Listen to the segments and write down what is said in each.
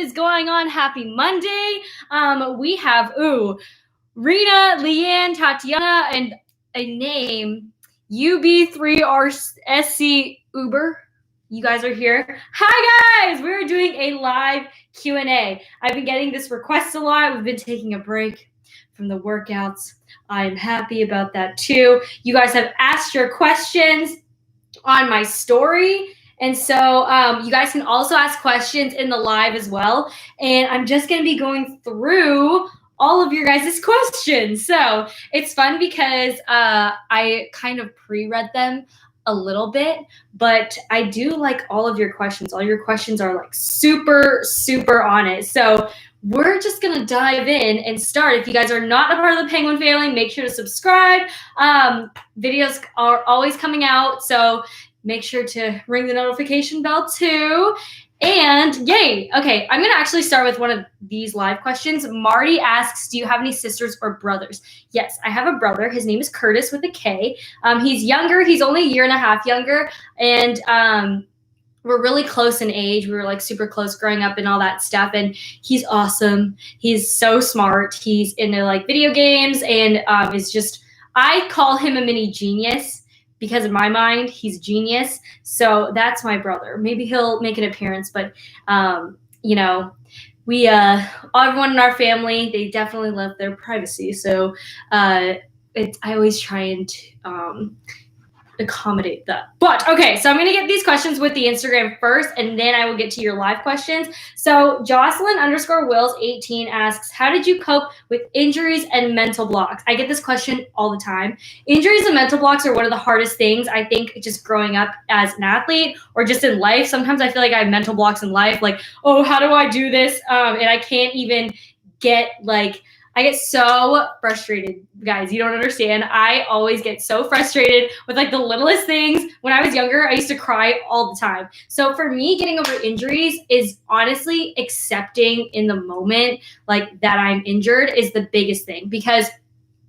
is going on? Happy Monday. We have, Rena, Leanne, Tatiana, and a name, UB3RSC Uber. You guys are here. Hi, guys. We're doing a live Q&A. I've been getting this request a lot. We've been taking a break from the workouts. I'm happy about that, too. You guys have asked your questions on my story. And so you guys can also ask questions in the live as well. And I'm just going to be going through all of your guys' questions. So it's fun because I kind of pre-read them a little bit, but I do like all of your questions. All your questions are like super, super on it. So we're just going to dive in and start. If you guys are not a part of the Penguin family, make sure to subscribe. Videos are always coming out, so make sure to ring the notification bell too. And yay. Okay, I'm going to actually start with one of these live questions. Marty asks, do you have any sisters or brothers? Yes, I have a brother. His name is Curtis with a K. He's younger. He's only a year and a half younger. And we're really close in age. We were like super close growing up and all that stuff. And he's awesome. He's so smart. He's into like video games and is just, I call him a mini genius because in my mind, he's genius. So that's my brother. Maybe he'll make an appearance, but we, everyone in our family, they definitely love their privacy. So I always try and accommodate that. But okay, so I'm going to get these questions with the Instagram first, and then I will get to your live questions. So Jocelyn_Wills18 asks, how did you cope with injuries and mental blocks? I get this question all the time. Injuries and mental blocks are one of the hardest things, I think, just growing up as an athlete or just in life. Sometimes I feel like I have mental blocks in life, like, oh, how do I do this? And I can't even get I get so frustrated, guys. You don't understand. I always get so frustrated with like the littlest things. When I was younger, I used to cry all the time. So for me, getting over injuries is honestly accepting in the moment like that I'm injured is the biggest thing, because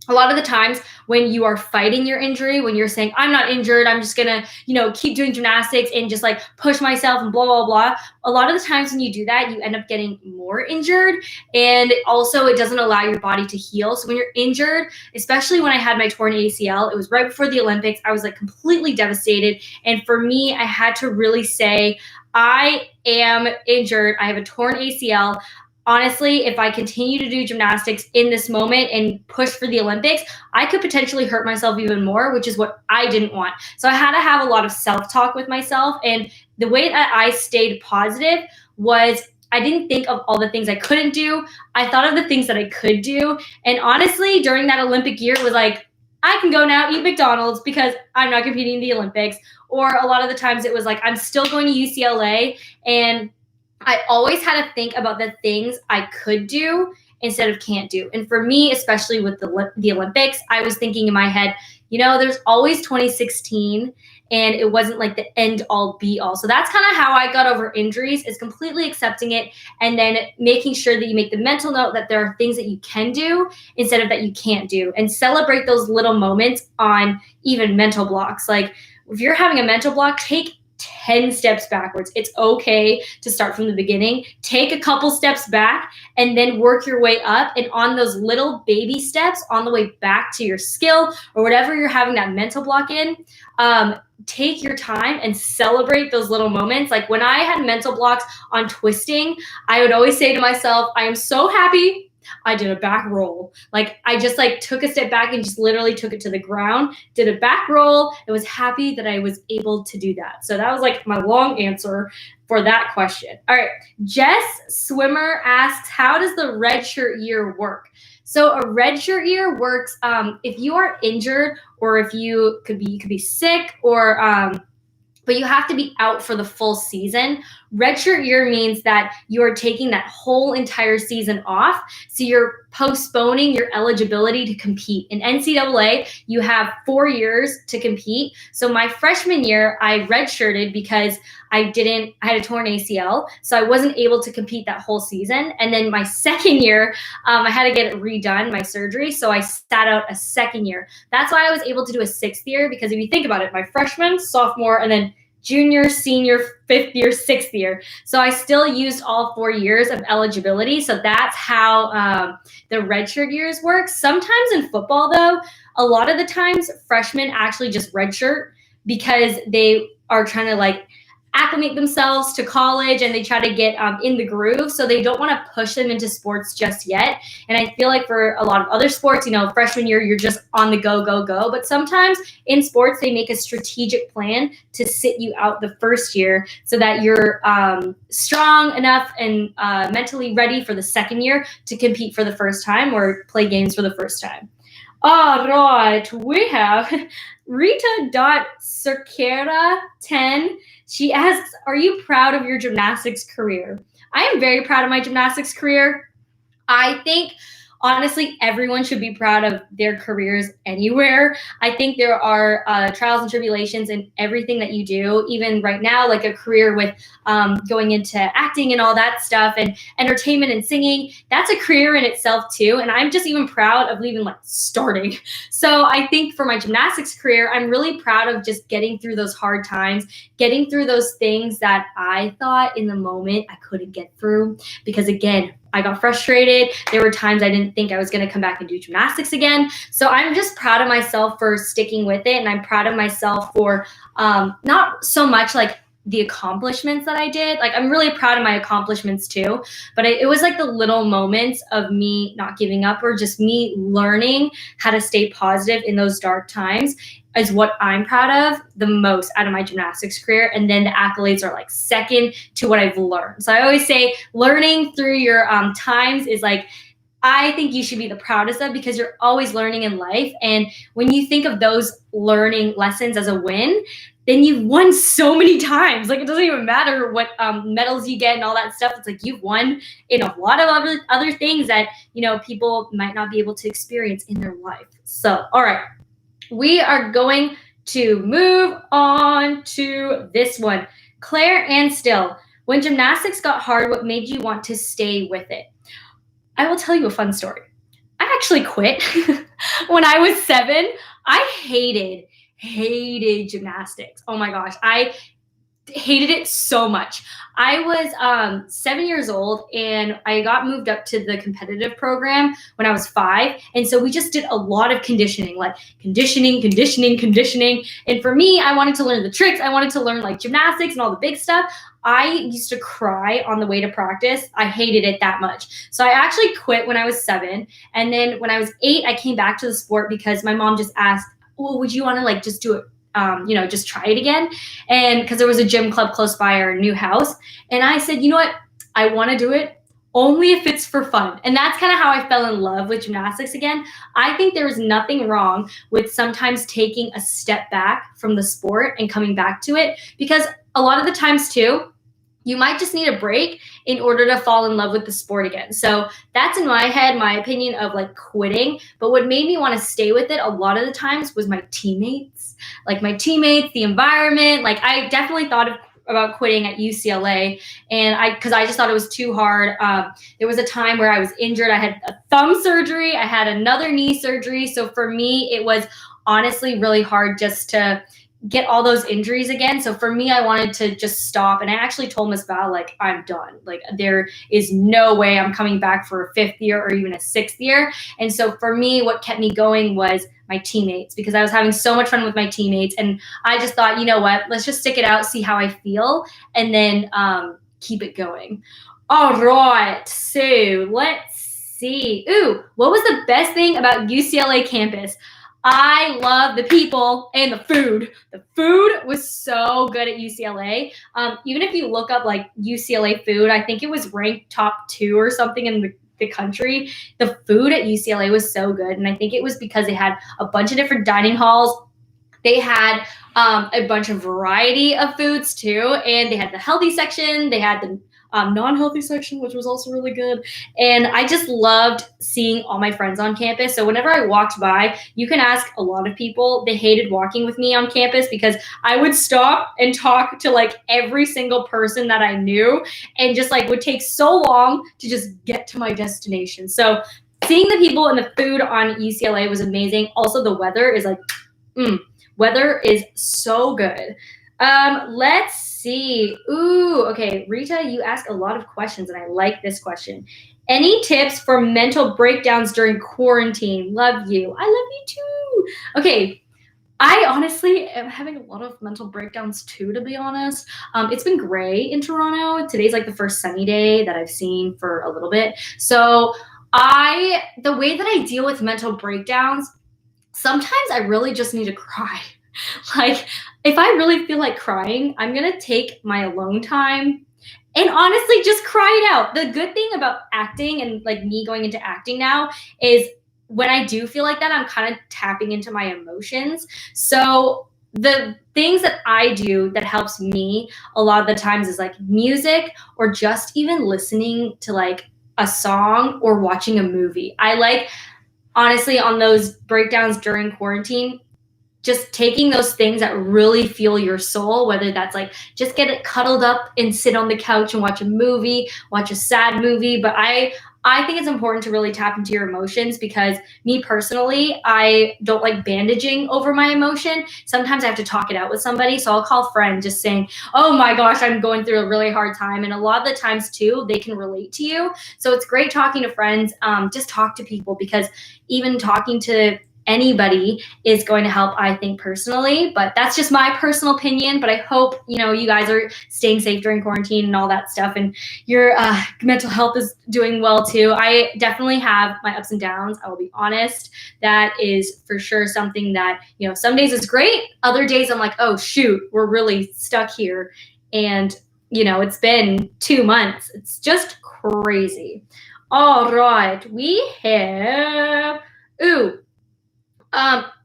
a lot of the times when you are fighting your injury, when you're saying, I'm not injured, I'm just going to, keep doing gymnastics and just like push myself and blah, blah, blah. A lot of the times when you do that, you end up getting more injured. And also it doesn't allow your body to heal. So when you're injured, especially when I had my torn ACL, it was right before the Olympics. I was like completely devastated. And for me, I had to really say, I am injured. I have a torn ACL. Honestly, if I continue to do gymnastics in this moment and push for the Olympics, I could potentially hurt myself even more, which is what I didn't want. So I had to have a lot of self-talk with myself. And the way that I stayed positive was I didn't think of all the things I couldn't do. I thought of the things that I could do. And honestly, during that Olympic year, it was like, I can go now eat McDonald's because I'm not competing in the Olympics. Or a lot of the times it was like, I'm still going to UCLA, and I always had to think about the things I could do instead of can't do. And for me, especially with the Olympics, I was thinking in my head, there's always 2016, and it wasn't like the end all be all. So that's kind of how I got over injuries, is completely accepting it and then making sure that you make the mental note that there are things that you can do instead of that you can't do, and celebrate those little moments on even mental blocks. Like if you're having a mental block, take 10 steps backwards. It's okay to start from the beginning. Take a couple steps back and then work your way up. And on those little baby steps on the way back to your skill or whatever you're having that mental block in, take your time and celebrate those little moments. Like when I had mental blocks on twisting, I would always say to myself, I am so happy I did a back roll. Like I just took a step back and just literally took it to the ground, did a back roll, and was happy that I was able to do that. So that was like my long answer for that question. All right. Jess Swimmer asks, how does the redshirt year work? So a redshirt year works if you are injured, or if you could be sick, or but you have to be out for the full season. Redshirt year means that you're taking that whole entire season off. So you're postponing your eligibility to compete. In NCAA, you have 4 years to compete. So my freshman year, I redshirted because I had a torn ACL. So I wasn't able to compete that whole season. And then my second year, I had to get it redone, my surgery. So I sat out a second year. That's why I was able to do a 6th year, because if you think about it, my freshman, sophomore, and then junior, senior, 5th year, 6th year. So I still used all 4 years of eligibility. So that's how the redshirt years work. Sometimes in football, though, a lot of the times freshmen actually just redshirt because they are trying to like acclimate themselves to college and they try to get in the groove. So they don't want to push them into sports just yet. And I feel like for a lot of other sports, freshman year, you're just on the go, go, go. But sometimes in sports, they make a strategic plan to sit you out the first year so that you're strong enough and mentally ready for the second year to compete for the first time or play games for the first time. All right, we have Rita.Cerquera10. She asks, are you proud of your gymnastics career? I am very proud of my gymnastics career. I think, honestly, everyone should be proud of their careers anywhere. I think there are trials and tribulations in everything that you do, even right now, like a career with going into acting and all that stuff and entertainment and singing. That's a career in itself too. And I'm just even proud of even like starting. So I think for my gymnastics career, I'm really proud of just getting through those hard times, getting through those things that I thought in the moment I couldn't get through because, again, I got frustrated. There were times I didn't think I was going to come back and do gymnastics again. So I'm just proud of myself for sticking with it. And I'm proud of myself for not so much like the accomplishments that I did. Like, I'm really proud of my accomplishments too. But it was like the little moments of me not giving up or just me learning how to stay positive in those dark times is what I'm proud of the most out of my gymnastics career. And then the accolades are like second to what I've learned. So I always say learning through your times is like, I think you should be the proudest of because you're always learning in life. And when you think of those learning lessons as a win, then you've won so many times. Like, it doesn't even matter what medals you get and all that stuff. It's like you've won in a lot of other things that, people might not be able to experience in their life. So, all right. We are going to move on to this one. Claire and Still, when gymnastics got hard, what made you want to stay with it? I will tell you a fun story. I actually quit when I was 7. I hated gymnastics. Oh my gosh. I hated it so much. I was 7 years old and I got moved up to the competitive program when I was 5. And so we just did a lot of conditioning, like conditioning. And for me, I wanted to learn the tricks. I wanted to learn like gymnastics and all the big stuff. I used to cry on the way to practice. I hated it that much. So I actually quit when I was 7. And then when I was 8, I came back to the sport because my mom just asked, well, would you want to like just do it? Just try it again. And because there was a gym club close by our new house. And I said, you know what? I want to do it only if it's for fun. And that's kind of how I fell in love with gymnastics again. I think there is nothing wrong with sometimes taking a step back from the sport and coming back to it, because a lot of the times too, you might just need a break in order to fall in love with the sport again. So that's in my head, my opinion of like quitting. But what made me want to stay with it a lot of the times was my teammates, the environment. Like, I definitely thought about quitting at UCLA, and because I just thought it was too hard. There was a time where I was injured. I had a thumb surgery. I had another knee surgery. So for me, it was honestly really hard just to get all those injuries again. So for me, I wanted to just stop. And I actually told Miss Val, like, I'm done. Like, there is no way I'm coming back for a 5th year or even a 6th year. And so for me, what kept me going was my teammates, because I was having so much fun with my teammates. And I just thought, you know what, let's just stick it out, see how I feel, and then keep it going. All right. So let's see. Ooh, what was the best thing about UCLA campus? I love the people and the food. The food was so good at UCLA. Even if you look up like UCLA food, I think it was ranked top 2 or something in the country. The food at UCLA was so good. And I think it was because they had a bunch of different dining halls. They had a bunch of variety of foods too. And they had the healthy section. They had the non-healthy section, which was also really good. And I just loved seeing all my friends on campus. So whenever I walked by, you can ask a lot of people, they hated walking with me on campus because I would stop and talk to like every single person that I knew, and just like would take so long to just get to my destination. So seeing the people and the food on UCLA was amazing. Also, the weather is like, weather is so good. Let's see. Ooh, okay. Rita, you ask a lot of questions, and I like this question. Any tips for mental breakdowns during quarantine? Love you. I love you too. Okay. I honestly am having a lot of mental breakdowns too, to be honest. It's been gray in Toronto. Today's like the first sunny day that I've seen for a little bit. So the way that I deal with mental breakdowns, sometimes I really just need to cry. Like, if I really feel like crying, I'm gonna take my alone time and honestly just cry it out. The good thing about acting and like me going into acting now is when I do feel like that, I'm kind of tapping into my emotions. So the things that I do that helps me a lot of the times is like music or just even listening to like a song or watching a movie. I like, honestly, on those breakdowns during quarantine, just taking those things that really feel your soul, whether that's like just get it cuddled up and sit on the couch and watch a movie, watch a sad movie. But I think it's important to really tap into your emotions, because me personally, I don't like bandaging over my emotion. Sometimes I have to talk it out with somebody. So I'll call a friend just saying, oh my gosh, I'm going through a really hard time. And a lot of the times too, they can relate to you. So it's great talking to friends. Just talk to people, because even talking to anybody is going to help, I think, personally. But that's just my personal opinion. But I hope, you guys are staying safe during quarantine and all that stuff, and your mental health is doing well too. I definitely have my ups and downs, I will be honest. That is for sure something that, some days is great. Other days I'm like, oh shoot, we're really stuck here. And, it's been 2 months. It's just crazy. All right. We have,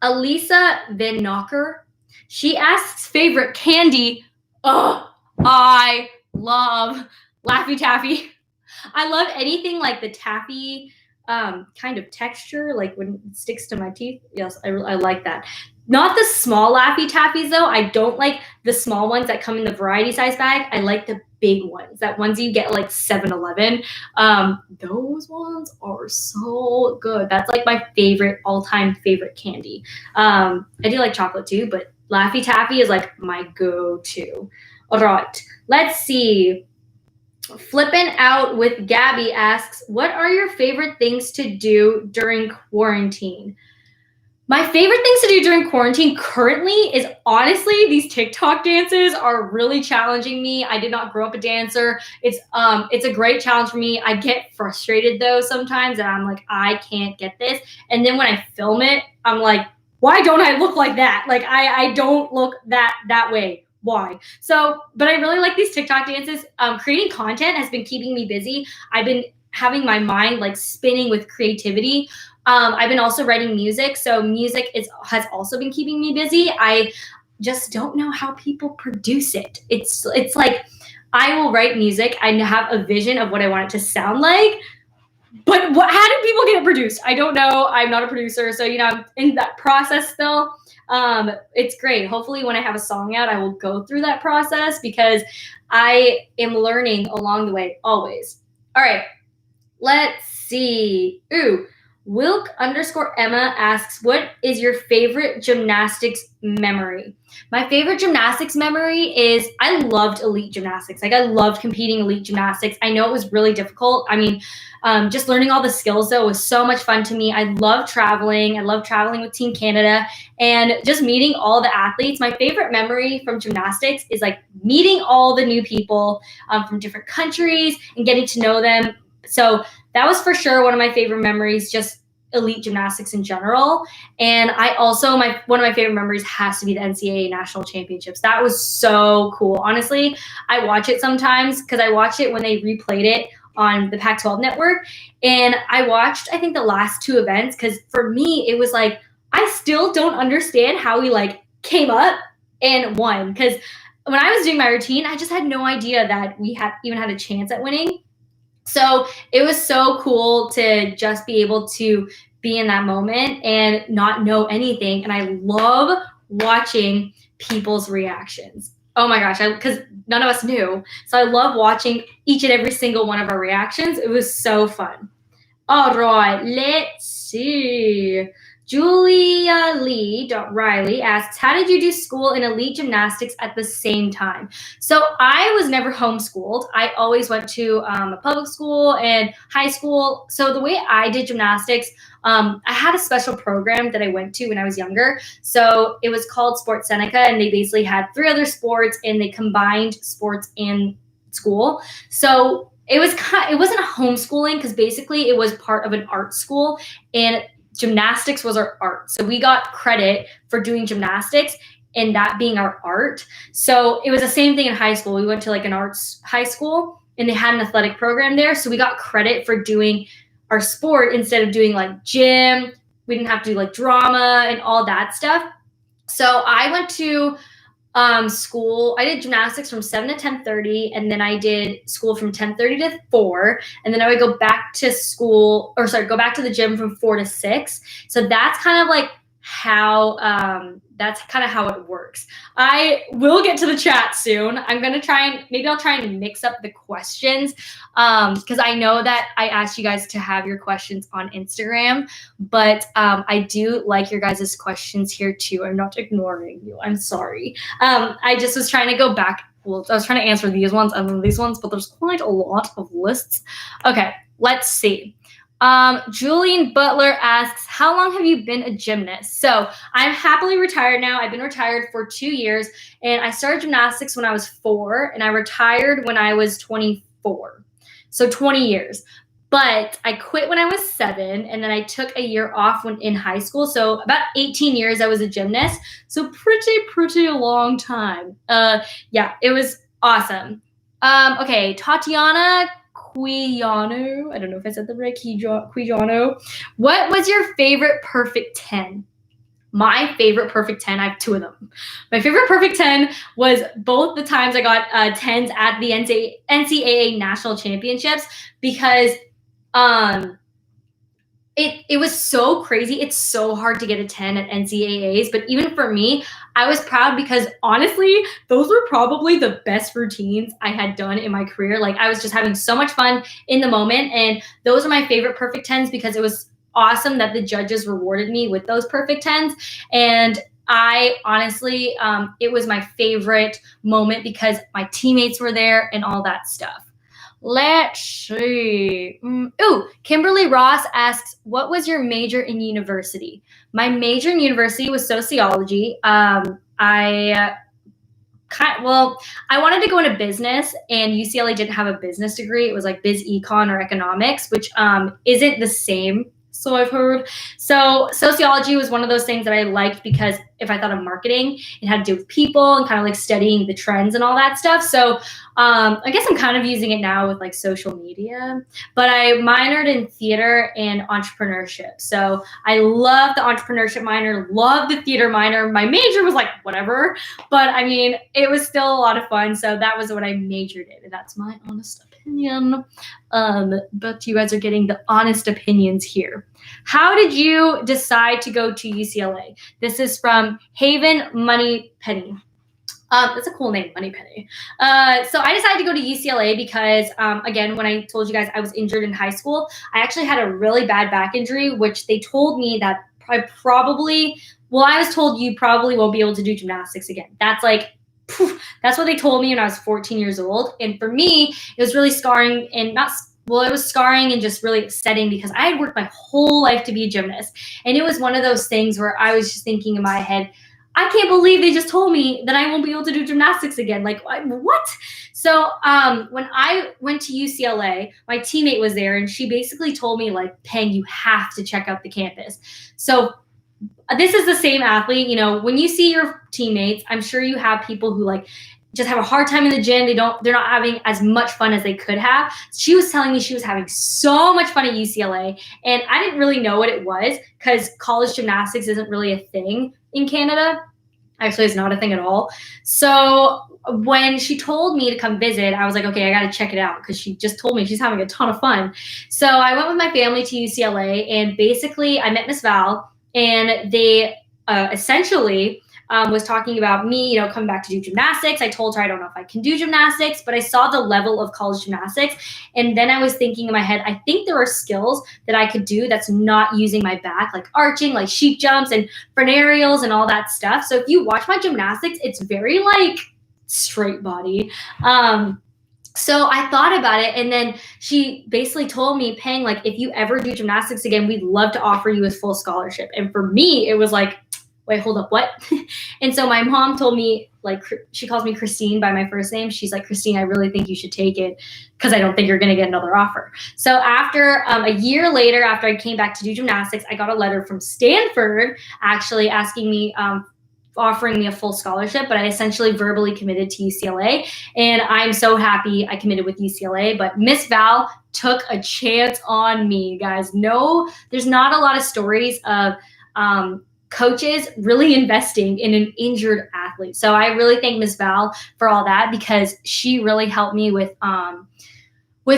Elisa Van Knocker. She asks favorite candy. Oh, I love Laffy Taffy. I love anything like the taffy kind of texture, like when it sticks to my teeth. Yes, I like that. Not the small Laffy Taffies though. I don't like the small ones that come in the variety size bag. I like the big ones, that ones you get like 7-Eleven. Those ones are so good. That's like my favorite, all-time favorite candy. I do like chocolate too, but Laffy Taffy is like my go-to. All right, let's see. Flippin' Out with Gabby asks, what are your favorite things to do during quarantine? My favorite things to do during quarantine currently is, honestly, these TikTok dances are really challenging me. I did not grow up a dancer. It's a great challenge for me. I get frustrated though sometimes, and I'm like, I can't get this. And then when I film it, I'm like, why don't I look like that? Like I don't look that way. Why? So, but I really like these TikTok dances. Creating content has been keeping me busy. I've been having my mind like spinning with creativity. I've been also writing music, so music has also been keeping me busy. I just don't know how people produce it. It's like I will write music. I have a vision of what I want it to sound like, but how do people get it produced? I don't know. I'm not a producer, so I'm in that process still. It's great. Hopefully, when I have a song out, I will go through that process, because I am learning along the way always. All right, let's see. Wilk_Emma asks, what is your favorite gymnastics memory? My favorite gymnastics memory is I loved elite gymnastics. Like, I loved competing elite gymnastics. I know it was really difficult. I mean, just learning all the skills though was so much fun to me. I love traveling. I love traveling with Team Canada and just meeting all the athletes. My favorite memory from gymnastics is like meeting all the new people from different countries and getting to know them. So that was for sure one of my favorite memories, just elite gymnastics in general. And I also, one of my favorite memories has to be the NCAA National Championships. That was so cool. Honestly, I watch it sometimes because I watched it when they replayed it on the Pac-12 network. And I watched, I think, the last 2 events, because for me, it was like, I still don't understand how we like came up and won. Because when I was doing my routine, I just had no idea that we even had a chance at winning. So it was so cool to just be able to be in that moment and not know anything. And I love watching people's reactions. Oh my gosh, because none of us knew. So I love watching each and every single one of our reactions. It was so fun. All right, let's see. Julia Lee.Riley asks, how did you do school and elite gymnastics at the same time? So I was never homeschooled. I always went to a public school and high school. So the way I did gymnastics, I had a special program that I went to when I was younger. So it was called Sport Seneca, and they basically had 3 other sports, and they combined sports and school. So it wasn't a homeschooling, because basically it was part of an art school, and gymnastics was our art. So we got credit for doing gymnastics and that being our art. So it was the same thing in high school. We went to like an arts high school, and they had an athletic program there. So we got credit for doing our sport instead of doing like gym. We didn't have to do like drama and all that stuff. So I went to school. I did gymnastics from 7 to 10:30, and then I did school from 10:30 to 4, and then I would go back to go back to the gym from 4 to 6. So that's kind of like how it works. I will get to the chat soon. I'll try and mix up the questions, because I know that I asked you guys to have your questions on Instagram, but I do like your guys' questions here too. I'm not ignoring you. I'm sorry. I just was trying to go back. Well, I was trying to answer these ones and then these ones, but there's quite a lot of lists. Okay, let's see. Julian Butler asks, how long have you been a gymnast? So I'm happily retired now. I've been retired for 2 years, and I started gymnastics when I was 4, and I retired when I was 24. So 20 years. But I quit when I was 7, and then I took a year off when in high school. So about 18 years I was a gymnast. So pretty long time. Yeah, it was awesome. Okay, Tatiana Quijano, I don't know if I said the right, Quijano. What was your favorite perfect 10? My favorite perfect 10, I have 2 of them. My favorite perfect 10 was both the times I got 10s at the NCAA National Championships, because it was so crazy. It's so hard to get a 10 at NCAAs, but even for me, I was proud, because honestly, those were probably the best routines I had done in my career. Like, I was just having so much fun in the moment, and those are my favorite perfect 10s, because it was awesome that the judges rewarded me with those perfect 10s. And I honestly, it was my favorite moment because my teammates were there and all that stuff. Let's see. Kimberly Ross asks, what was your major in university? My major in university was sociology. I wanted to go into business, and UCLA didn't have a business degree. It was like biz econ or economics, which isn't the same. So I've heard. So sociology was one of those things that I liked, because if I thought of marketing, it had to do with people and kind of like studying the trends and all that stuff. So I guess I'm kind of using it now with like social media, but I minored in theater and entrepreneurship. So I love the entrepreneurship minor, love the theater minor. My major was like whatever, but I mean, it was still a lot of fun. So that was what I majored in, and that's my honest opinion. But you guys are getting the honest opinions here. How did you decide to go to UCLA? This is from Haven Moneypenny. That's a cool name, Moneypenny. So I decided to go to UCLA because, again, when I told you guys I was injured in high school, I actually had a really bad back injury, which they told me that I was told you probably won't be able to do gymnastics again. That's what they told me when I was 14 years old. And for me, it was really scarring, and it was scarring and just really upsetting, because I had worked my whole life to be a gymnast. And it was one of those things where I was just thinking in my head, I can't believe they just told me that I won't be able to do gymnastics again. Like, what? So when I went to UCLA, my teammate was there, and she basically told me, like, PENG, you have to check out the campus. So this is the same athlete. You know, when you see your teammates, I'm sure you have people who like just have a hard time in the gym. They're not having as much fun as they could have. She was telling me she was having so much fun at UCLA, and I didn't really know what it was, because college gymnastics isn't really a thing in Canada. Actually, it's not a thing at all. So when she told me to come visit, I was like, okay, I got to check it out, because she just told me she's having a ton of fun. So I went with my family to UCLA, and basically I met Miss Val, and they essentially was talking about me, coming back to do gymnastics. I told her I don't know if I can do gymnastics, but I saw the level of college gymnastics. And then I was thinking in my head, I think there are skills that I could do that's not using my back, like arching, like sheep jumps and front aerials and all that stuff. So if you watch my gymnastics, it's very like straight body. So I thought about it, and then she basically told me, Peng, like, if you ever do gymnastics again, we'd love to offer you a full scholarship. And for me, it was like, wait, hold up, what? And so my mom told me, like, she calls me Christine by my first name. She's like, Christine, I really think you should take it because I don't think you're going to get another offer. So after a year later, after I came back to do gymnastics, I got a letter from Stanford actually asking me, offering me a full scholarship, but I essentially verbally committed to UCLA. And I'm so happy I committed with UCLA, but Miss Val took a chance on me, guys. No, there's not a lot of stories of coaches really investing in an injured athlete. So I really thank Miss Val for all that, because she really helped me with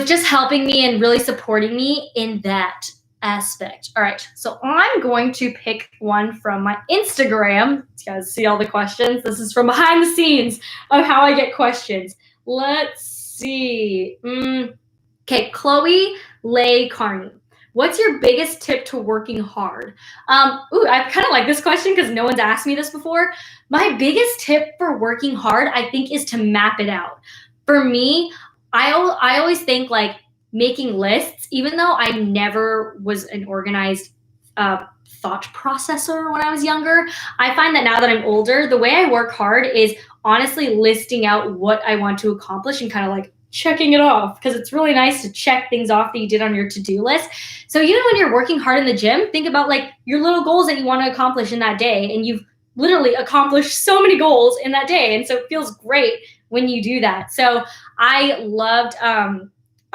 just helping me and really supporting me in that aspect. All right, so I'm going to pick one from my Instagram. You guys see all the questions? This is from behind the scenes of how I get questions. Let's see. Okay, Chloe Lay Carney. What's your biggest tip to working hard? I kind of like this question because no one's asked me this before. My biggest tip for working hard, I think, is to map it out. For me, I always think like making lists, even though I never was an organized thought processor when I was younger. I find that now that I'm older, the way I work hard is honestly listing out what I want to accomplish and kind of like checking it off, because it's really nice to check things off that you did on your to-do list. So even when you're working hard in the gym, think about like your little goals that you want to accomplish in that day, and you've literally accomplished so many goals in that day. And so it feels great when you do that. So I loved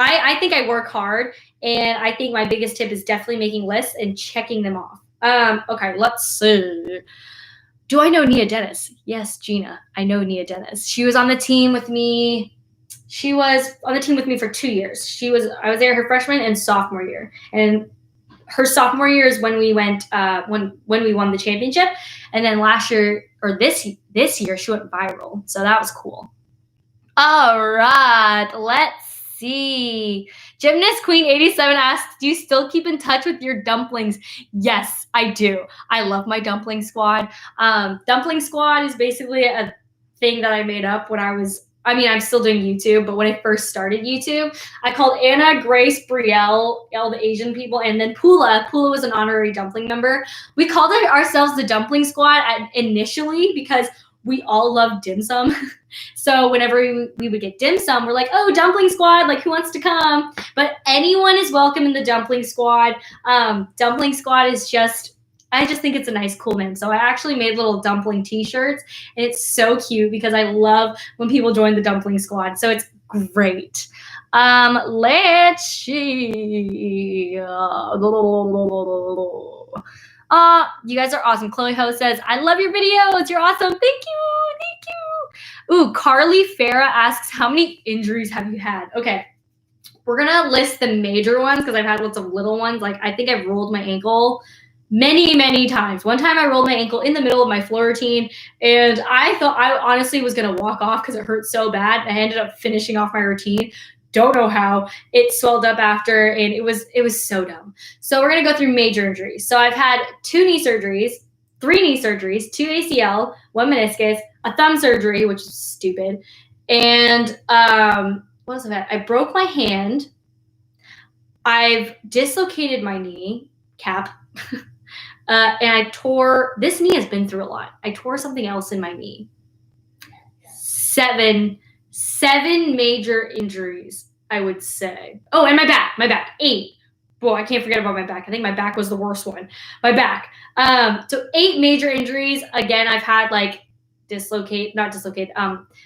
I think I work hard, and I think my biggest tip is definitely making lists and checking them off. Okay, let's see. Do I know Nia Dennis? Yes, Gina. I know Nia Dennis. She was on the team with me. She was on the team with me for 2 years. I was there her freshman and sophomore year. And her sophomore year is when we went when we won the championship. And then last year, or this year, she went viral. So that was cool. All right, let's see. Gymnast Queen 87 asks, do you still keep in touch with your dumplings? Yes, I do. I love my Dumpling Squad. Dumpling Squad is basically a thing that I made up when I'm still doing YouTube, but when I first started YouTube, I called Anna, Grace, Brielle, all the Asian people, and then Pula. Pula was an honorary dumpling member. We called ourselves the Dumpling Squad initially because we all love dim sum. So whenever we would get dim sum, we're like, oh, Dumpling Squad, like, who wants to come? But anyone is welcome in the Dumpling Squad. Dumpling Squad is I just think it's a nice, cool name. So I actually made little dumpling t-shirts, and it's so cute because I love when people join the Dumpling Squad. So it's great. Let's see. You guys are awesome. Chloe Ho says, I love your videos. You're awesome. Thank you. Thank you. Ooh, Carly Fara asks, how many injuries have you had? Okay. We're going to list the major ones because I've had lots of little ones. Like, I think I've rolled my ankle many, many times. One time I rolled my ankle in the middle of my floor routine, and I thought I honestly was going to walk off because it hurt so bad. I ended up finishing off my routine. Don't know how. It swelled up after, and it was so dumb. So we're going to go through major injuries. So I've had 2 knee surgeries, 3 knee surgeries, 2 ACL, 1 meniscus, a thumb surgery, which is stupid. And what else have I had? I broke my hand. I've dislocated my knee, cap. And I this knee has been through a lot. I tore something else in my knee. 7 major injuries, I would say. Oh, and my back, 8. Boy, I can't forget about my back. I think my back was the worst one. My back. So 8 major injuries. Again, I've had like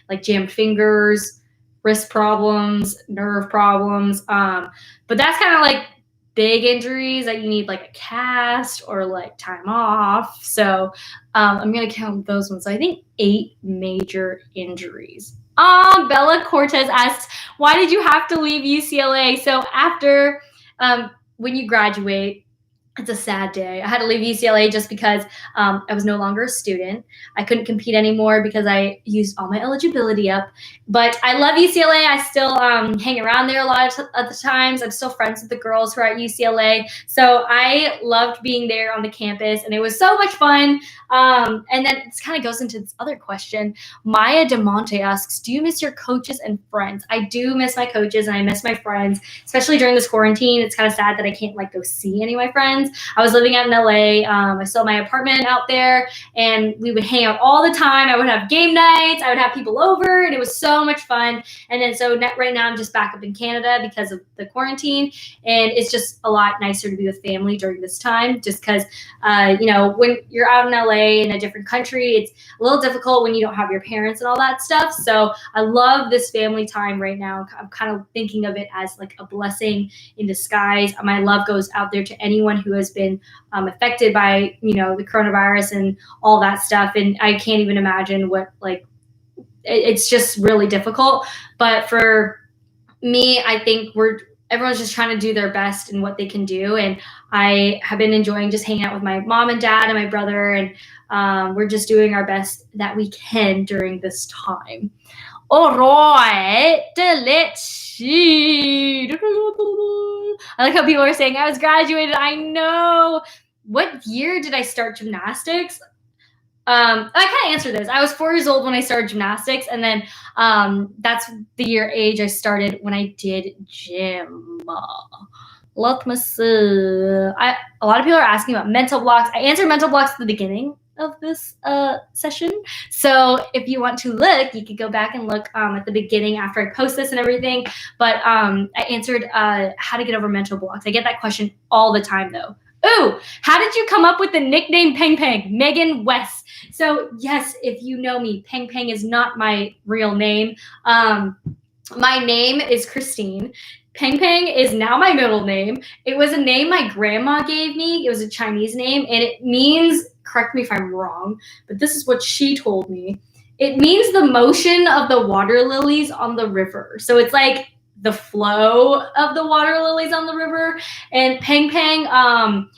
like jammed fingers, wrist problems, nerve problems. But that's kind of like big injuries that you need like a cast or like time off. So I'm going to count those ones. So I think 8 major injuries. Bella Cortez asks, why did you have to leave UCLA? So after, when you graduate, It's a sad day. I had to leave UCLA just because I was no longer a student. I couldn't compete anymore because I used all my eligibility up. But I love UCLA. I still hang around there a lot of the times. I'm still friends with the girls who are at UCLA. So I loved being there on the campus, and it was so much fun. And then this kind of goes into this other question. Maya DeMonte asks, do you miss your coaches and friends? I do miss my coaches and I miss my friends, especially during this quarantine. It's kind of sad that I can't like go see any of my friends. I was living out in LA. I still had my apartment out there, and we would hang out all the time. I would have game nights. I would have people over, and it was so much fun. And then so right now I'm just back up in Canada because of the quarantine, and it's just a lot nicer to be with family during this time, just because, when you're out in LA in a different country, it's a little difficult when you don't have your parents and all that stuff. So I love this family time right now. I'm kind of thinking of it as like a blessing in disguise. My love goes out there to anyone who has been affected by, the coronavirus and all that stuff. And I can't even imagine what, it's just really difficult. But for me, I think everyone's just trying to do their best in what they can do. And I have been enjoying just hanging out with my mom and dad and my brother. And we're just doing our best that we can during this time. All right, let's see. I like how people are saying, I was graduated. I know. What year did I start gymnastics? I kind of answered this. I was 4 years old when I started gymnastics, and then that's the age I started when I did gym. Let me see. A lot of people are asking about mental blocks. I answered mental blocks at the beginning of this session. So if you want to look, you could go back and look at the beginning after I post this and everything. But I answered how to get over mental blocks. I get that question all the time, though. Ooh, how did you come up with the nickname Peng Peng? Megan West. So yes, if you know me, Peng Peng is not my real name. My name is Christine. Peng Peng is now my middle name. It was a name my grandma gave me. It was a Chinese name, and it means, correct me if I'm wrong, but this is what she told me. It means the motion of the water lilies on the river. So it's like the flow of the water lilies on the river. And Peng Peng,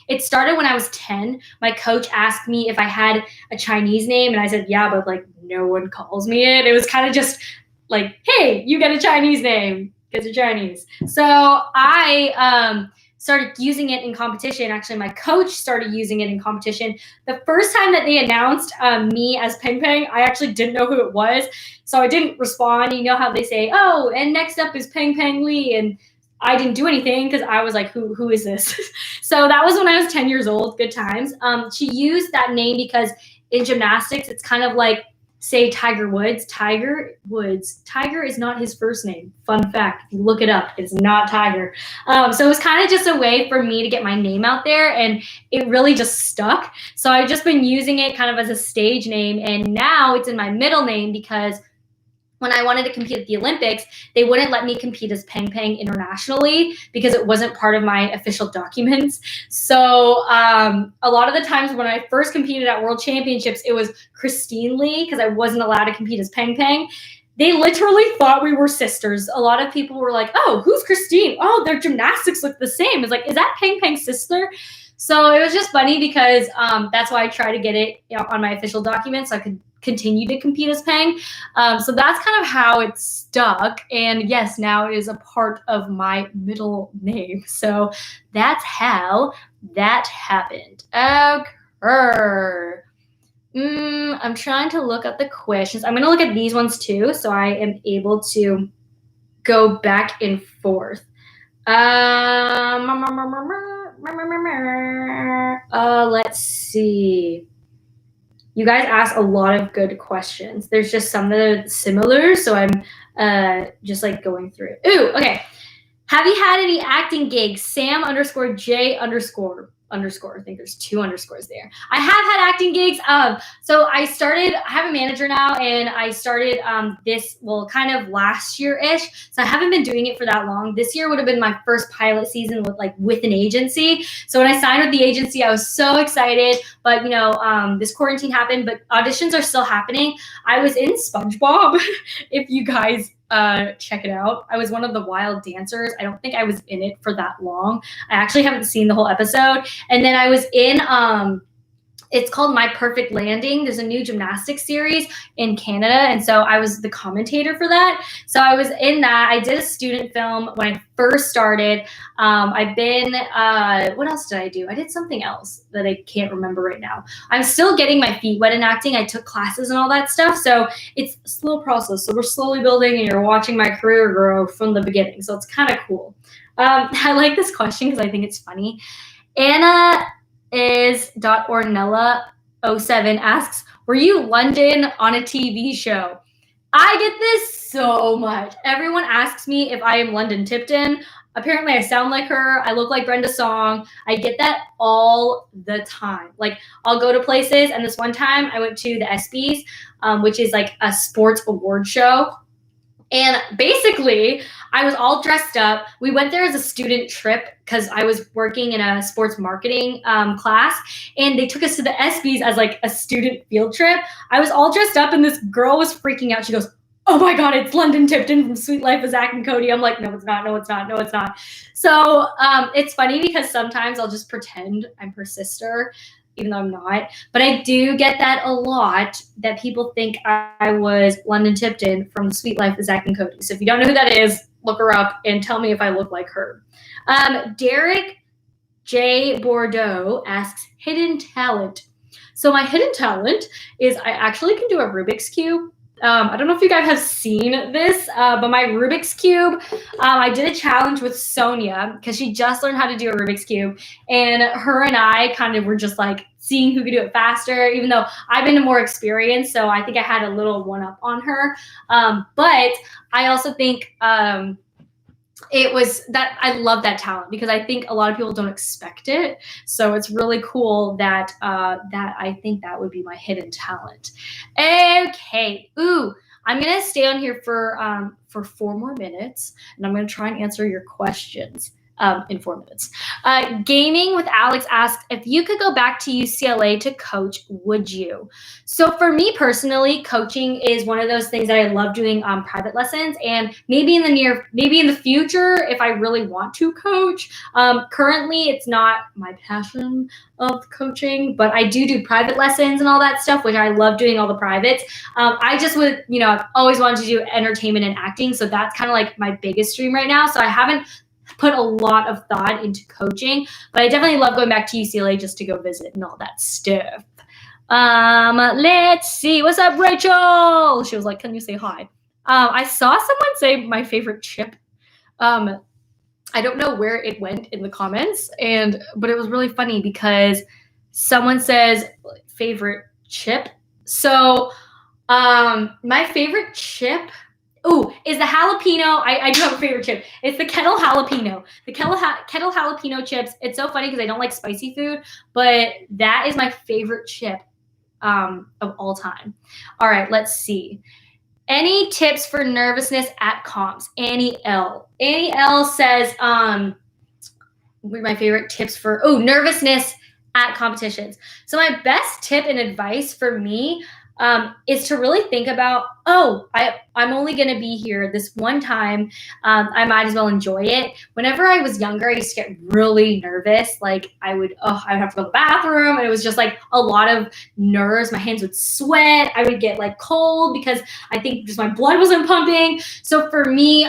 it started when I was 10. My coach asked me if I had a Chinese name, and I said, yeah, but like no one calls me it. It was kind of just like, hey, you get a Chinese name because you're Chinese. So I started using it in competition. Actually, my coach started using it in competition. The first time that they announced me as Peng Peng, I actually didn't know who it was. So I didn't respond. You know how they say, oh, and next up is Peng Peng Lee. And I didn't do anything because I was like, who is this? So that was when I was 10 years old. Good times. She used that name because in gymnastics, it's kind of like, say Tiger Woods. Tiger is not his first name. Fun fact, if you look it up, it's not Tiger. So it was kind of just a way for me to get my name out there, and it really just stuck. So I've just been using it kind of as a stage name, and now it's in my middle name because when I wanted to compete at the Olympics, they wouldn't let me compete as Peng Peng internationally because it wasn't part of my official documents. So a lot of the times when I first competed at World Championships, it was Christine Lee because I wasn't allowed to compete as Peng Peng. They literally thought we were sisters. A lot of people were like, oh, who's Christine? Oh, their gymnastics look the same. It's like, is that Peng Peng's sister? So it was just funny because that's why I try to get it on my official documents so I could continue to compete as Peng. So that's kind of how it stuck. And yes, now it is a part of my middle name. So that's how that happened. Okay. I'm trying to look at the questions. I'm going to look at these ones too, so I am able to go back and forth. Let's see. You guys asked a lot of good questions. There's just some that are similar, so I'm just like going through it. Ooh, okay. Have you had any acting gigs? Sam_J_. I think there's 2 underscores there. I have had acting gigs. So I have a manager now, and I started kind of last year-ish. So I haven't been doing it for that long. This year would have been my first pilot season with an agency. So when I signed with the agency, I was so excited. But this quarantine happened, but auditions are still happening. I was in SpongeBob. If you guys check it out. I was one of the wild dancers. I don't think I was in it for that long. I actually haven't seen the whole episode. And then I was in it's called My Perfect Landing. There's a new gymnastics series in Canada, and so I was the commentator for that. So I was in that. I did a student film when I first started. I've been, what else did I do? I did something else that I can't remember right now. I'm still getting my feet wet in acting. I took classes and all that stuff, so it's a slow process. So we're slowly building, and you're watching my career grow from the beginning. So it's kind of cool. I like this question because I think it's funny. Anna is .ornella07 asks, were you London on a TV show? I get this so much. Everyone asks me if I am London Tipton. Apparently I sound like her. I look like Brenda Song. I get that all the time. Like, I'll go to places, and this one time I went to the ESPYs, which is like a sports award show. And basically, I was all dressed up. We went there as a student trip because I was working in a sports marketing class, and they took us to the ESPYs as like a student field trip. I was all dressed up, and this girl was freaking out. She goes, oh my God, it's London Tipton from Sweet Life of Zach and Cody. I'm like, no, it's not. No, it's not. No, it's not. So it's funny because sometimes I'll just pretend I'm her sister, even though I'm not. But I do get that a lot, that people think I was London Tipton from Sweet Life of Zach and Cody. So if you don't know who that is, look her up and tell me if I look like her. Derek J Bordeaux asks, hidden talent. So my hidden talent is I actually can do a Rubik's Cube. I don't know if you guys have seen this, but my Rubik's Cube, I did a challenge with Sonia because she just learned how to do a Rubik's Cube, and her and I kind of were just like seeing who could do it faster, even though I've been more experienced, so I think I had a little one up on her. But I also think it was that I love that talent because I think a lot of people don't expect it. So it's really cool that that I think that would be my hidden talent. Okay. Ooh, I'm gonna stay on here for 4 more minutes, and I'm gonna try and answer your questions in 4 minutes. Gaming with Alex asks, if you could go back to UCLA to coach, would you? So for me personally, coaching is one of those things that I love doing private lessons, and maybe in the future, if I really want to coach. Currently, it's not my passion of coaching, but I do private lessons and all that stuff, which I love doing all the privates. I just would, I've always wanted to do entertainment and acting, so that's kind of like my biggest dream right now. So I haven't put a lot of thought into coaching, but I definitely love going back to UCLA just to go visit and all that stuff. Let's see. What's up, Rachel? She was like, can you say hi? I saw someone say my favorite chip. I don't know where it went in the comments, but it was really funny because someone says favorite chip. So my favorite chip is the jalapeno. I do have a favorite chip. It's the kettle jalapeno. The kettle jalapeno chips. It's so funny because I don't like spicy food, but that is my favorite chip of all time. All right, let's see. Any tips for nervousness at comps? Annie L. Annie L says, what are my favorite tips for nervousness at competitions? So my best tip and advice for me is to really think about, I'm only going to be here this one time. I might as well enjoy it. Whenever I was younger, I used to get really nervous. Like I would have to go to the bathroom, and it was just like a lot of nerves. My hands would sweat. I would get like cold because I think just my blood wasn't pumping. So for me,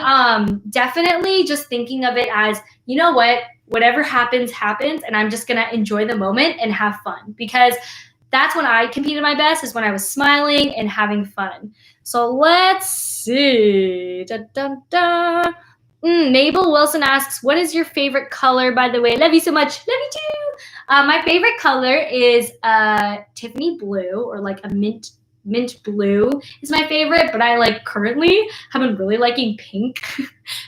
definitely just thinking of it as, you know what, whatever happens, happens. And I'm just going to enjoy the moment and have fun, because that's when I competed my best, is when I was smiling and having fun. So let's see. Mabel Wilson asks, what is your favorite color, by the way? Love you so much. Love you too. My favorite color is Tiffany blue, or like a mint blue is my favorite, but I currently have been really liking pink.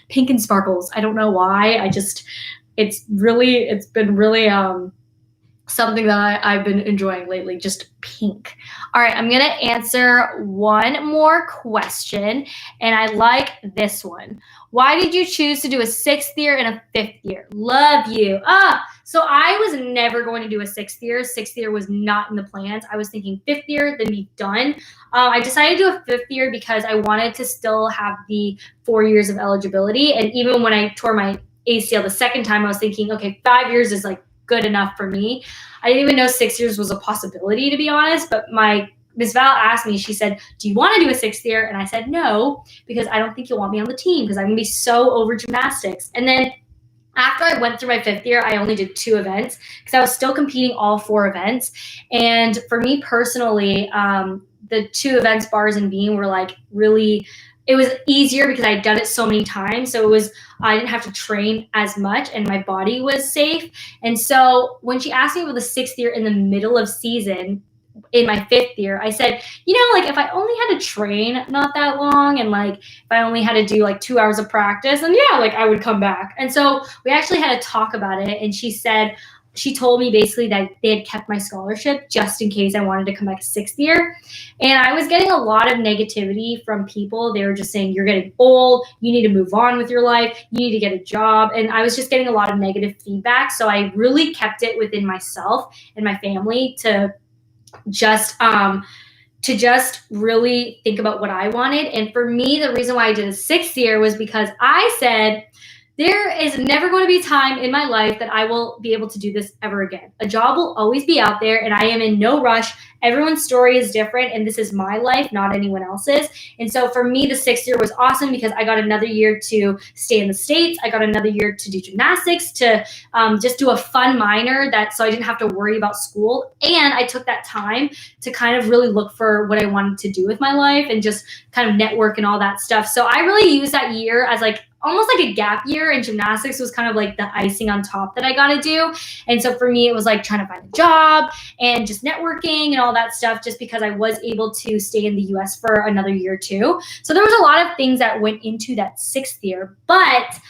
Pink and sparkles. I don't know why. It's been really something that I've been enjoying lately, just pink. All right, I'm going to answer one more question, and I like this one. Why did you choose to do a 6th year and a 5th year? Love you. So I was never going to do a 6th year. 6th year was not in the plans. I was thinking 5th year, then be done. I decided to do a 5th year because I wanted to still have the 4 years of eligibility. And even when I tore my ACL the second time, I was thinking, okay, 5 years is like good enough for me. I didn't even know 6 years was a possibility, to be honest, but Miss Val asked me, she said, do you want to do a 6th year? And I said, no, because I don't think you'll want me on the team because I'm going to be so over gymnastics. And then after I went through my 5th year, I only did 2 events because I was still competing all 4 events. And for me personally, the 2 events, bars and beam, were like really, it was easier because I'd done it so many times. So I didn't have to train as much and my body was safe. And so when she asked me about the 6th year in the middle of season, in my 5th year, I said, like if I only had to train not that long and like if I only had to do like 2 hours of practice, then yeah, like I would come back. And so we actually had a talk about it. And she told me basically that they had kept my scholarship just in case I wanted to come back a 6th year. And I was getting a lot of negativity from people. They were just saying, you're getting old, you need to move on with your life, you need to get a job. And I was just getting a lot of negative feedback. So I really kept it within myself and my family to just really think about what I wanted. And for me, the reason why I did a 6th year was because I said, there is never going to be a time in my life that I will be able to do this ever again. A job will always be out there and I am in no rush. Everyone's story is different and this is my life, not anyone else's. And so for me, the 6th year was awesome because I got another year to stay in the States. I got another year to do gymnastics, to just do a fun minor so I didn't have to worry about school. And I took that time to kind of really look for what I wanted to do with my life and just kind of network and all that stuff. So I really used that year as like almost like a gap year, and gymnastics was kind of like the icing on top that I got to do. And so for me, it was like trying to find a job and just networking and all that stuff, just because I was able to stay in the US for another year too. So there was a lot of things that went into that 6th year, but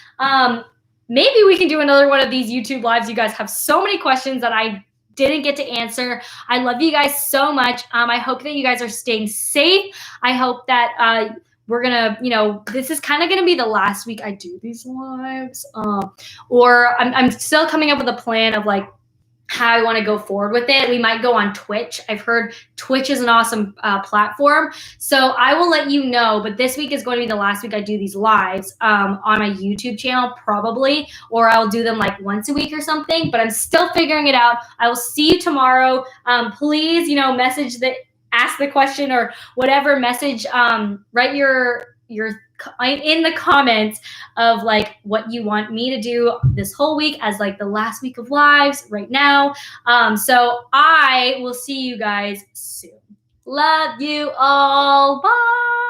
maybe we can do another one of these YouTube lives. You guys have so many questions that I didn't get to answer. I love you guys so much. I hope that you guys are staying safe. I hope that we're gonna, this is kind of gonna be the last week I do these lives, or I'm still coming up with a plan of like how I want to go forward with it. We might go on Twitch. I've heard Twitch is an awesome platform, so I will let you know. But this week is going to be the last week I do these lives on my YouTube channel, probably, or I'll do them like once a week or something. But I'm still figuring it out. I will see you tomorrow. Please, message ask the question or whatever, message, write your in the comments of like what you want me to do this whole week as like the last week of lives right now. So I will see you guys soon. Love you all. Bye.